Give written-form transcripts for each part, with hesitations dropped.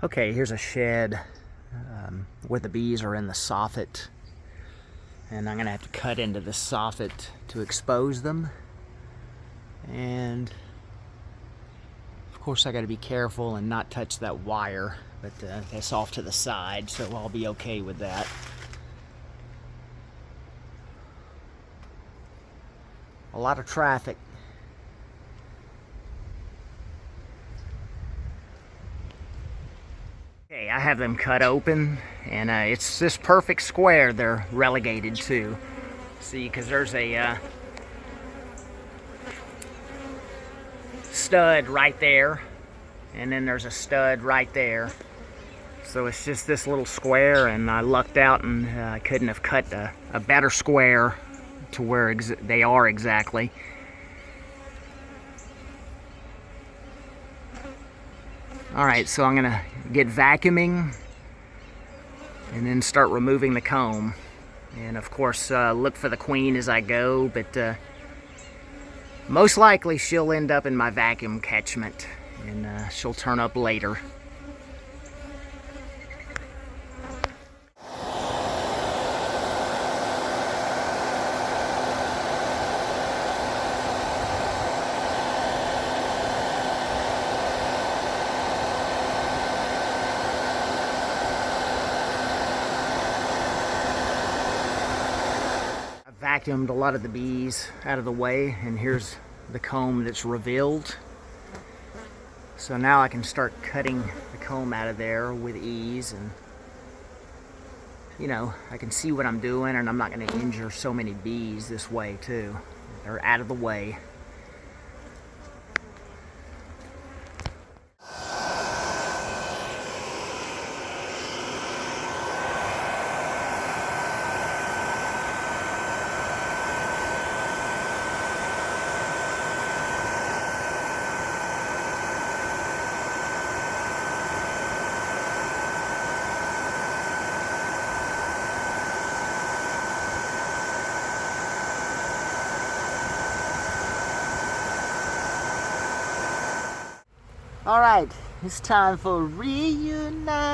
Okay, here's a shed where the bees are in the soffit, and I'm gonna have to cut into the soffit to expose them. And of course I gotta be careful and not touch that wire, but that's off to the side, so I'll be okay with that. A lot of traffic. Okay, I have them cut open, and it's this perfect square they're relegated to. See, because there's a stud right there, and then there's a stud right there. So it's just this little square, and I lucked out and I couldn't have cut a better square to where they are exactly. Alright, so I'm gonna get vacuuming and then start removing the comb. And of course, look for the queen as I go, but most likely she'll end up in my vacuum catchment, and she'll turn up later. Vacuumed a lot of the bees out of the way, and here's the comb that's revealed. So now I can start cutting the comb out of there with ease, and you know, I can see what I'm doing, and I'm not going to injure so many bees this way too. They're out of the way. Alright, it's time for Reunited.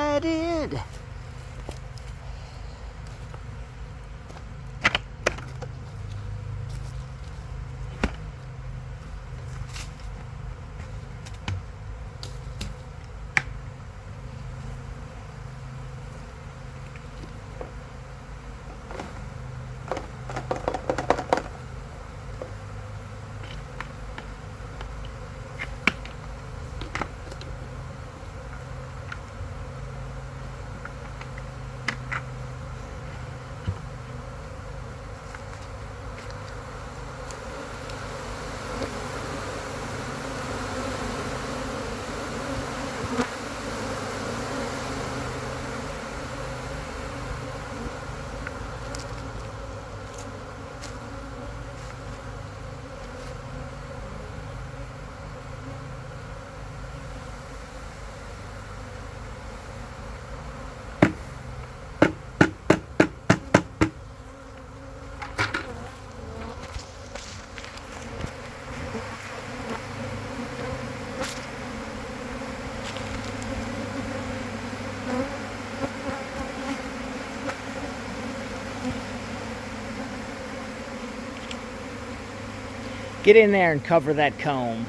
Get in there and cover that comb.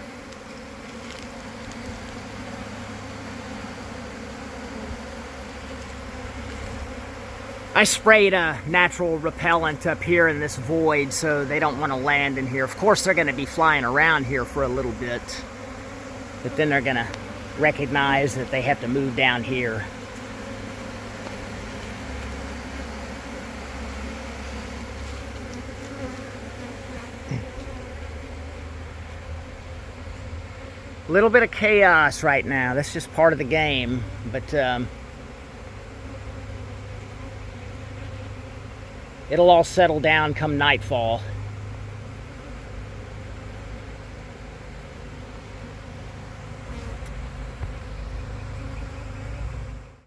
I sprayed a natural repellent up here in this void so they don't want to land in here. Of course, they're going to be flying around here for a little bit, but then they're going to recognize that they have to move down here. A little bit of chaos right now. That's just part of the game, but it'll all settle down come nightfall.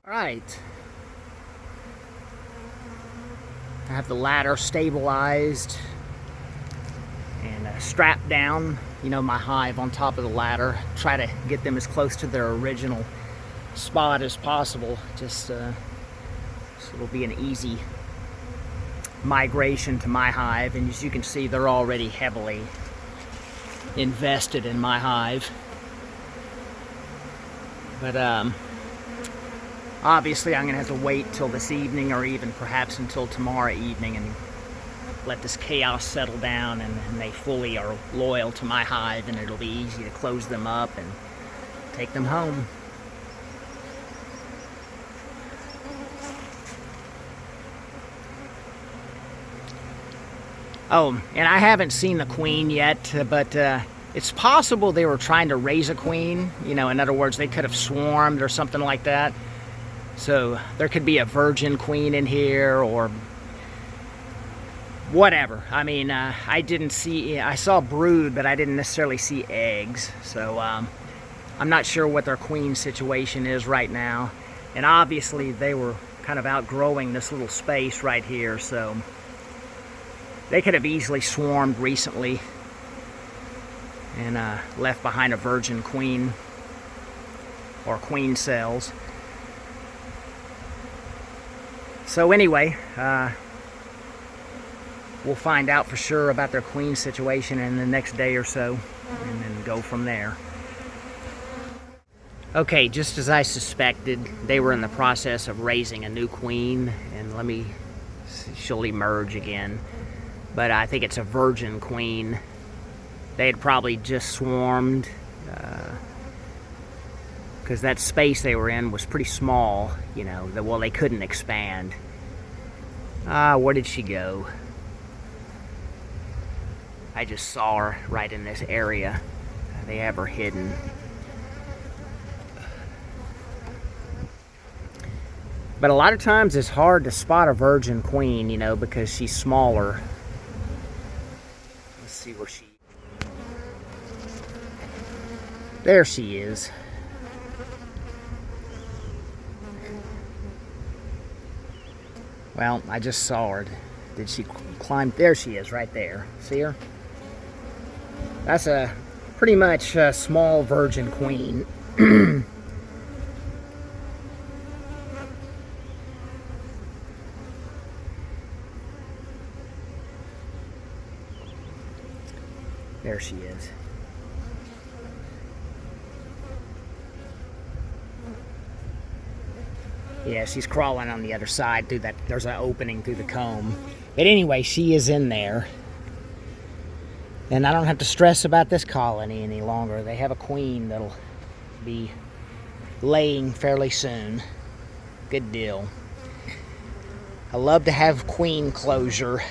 All right. I have the ladder stabilized and strapped down, you know, my hive on top of the ladder. Try to get them as close to their original spot as possible. Just so it'll be an easy migration to my hive. And as you can see, they're already heavily invested in my hive. But obviously I'm gonna have to wait till this evening, or even perhaps until tomorrow evening, and let this chaos settle down, and they fully are loyal to my hive, and it'll be easy to close them up and take them home. Oh, and I haven't seen the queen yet, but it's possible they were trying to raise a queen. You know, in other words, they could have swarmed or something like that. So there could be a virgin queen in here, or whatever. I mean, I saw brood, but I didn't necessarily see eggs. So I'm not sure what their queen situation is right now. And obviously they were kind of outgrowing this little space right here, so they could have easily swarmed recently and left behind a virgin queen or queen cells. So anyway, we'll find out for sure about their queen situation in the next day or so, and then go from there. Okay, just as I suspected, they were in the process of raising a new queen, and let me see, she'll emerge again. But I think it's a virgin queen. They had probably just swarmed, because that space they were in was pretty small, you know. Well, they couldn't expand. Where did she go? I just saw her right in this area. They have her hidden. But a lot of times it's hard to spot a virgin queen, you know, because she's smaller. Let's see where she... There she is. Well, I just saw her. Did she climb? There she is, right there. See her? That's a pretty much a small virgin queen. There she is. Yeah, she's crawling on the other side through that. There's an opening through the comb. But anyway, she is in there. And I don't have to stress about this colony any longer. They have a queen that'll be laying fairly soon. Good deal. I love to have queen closure.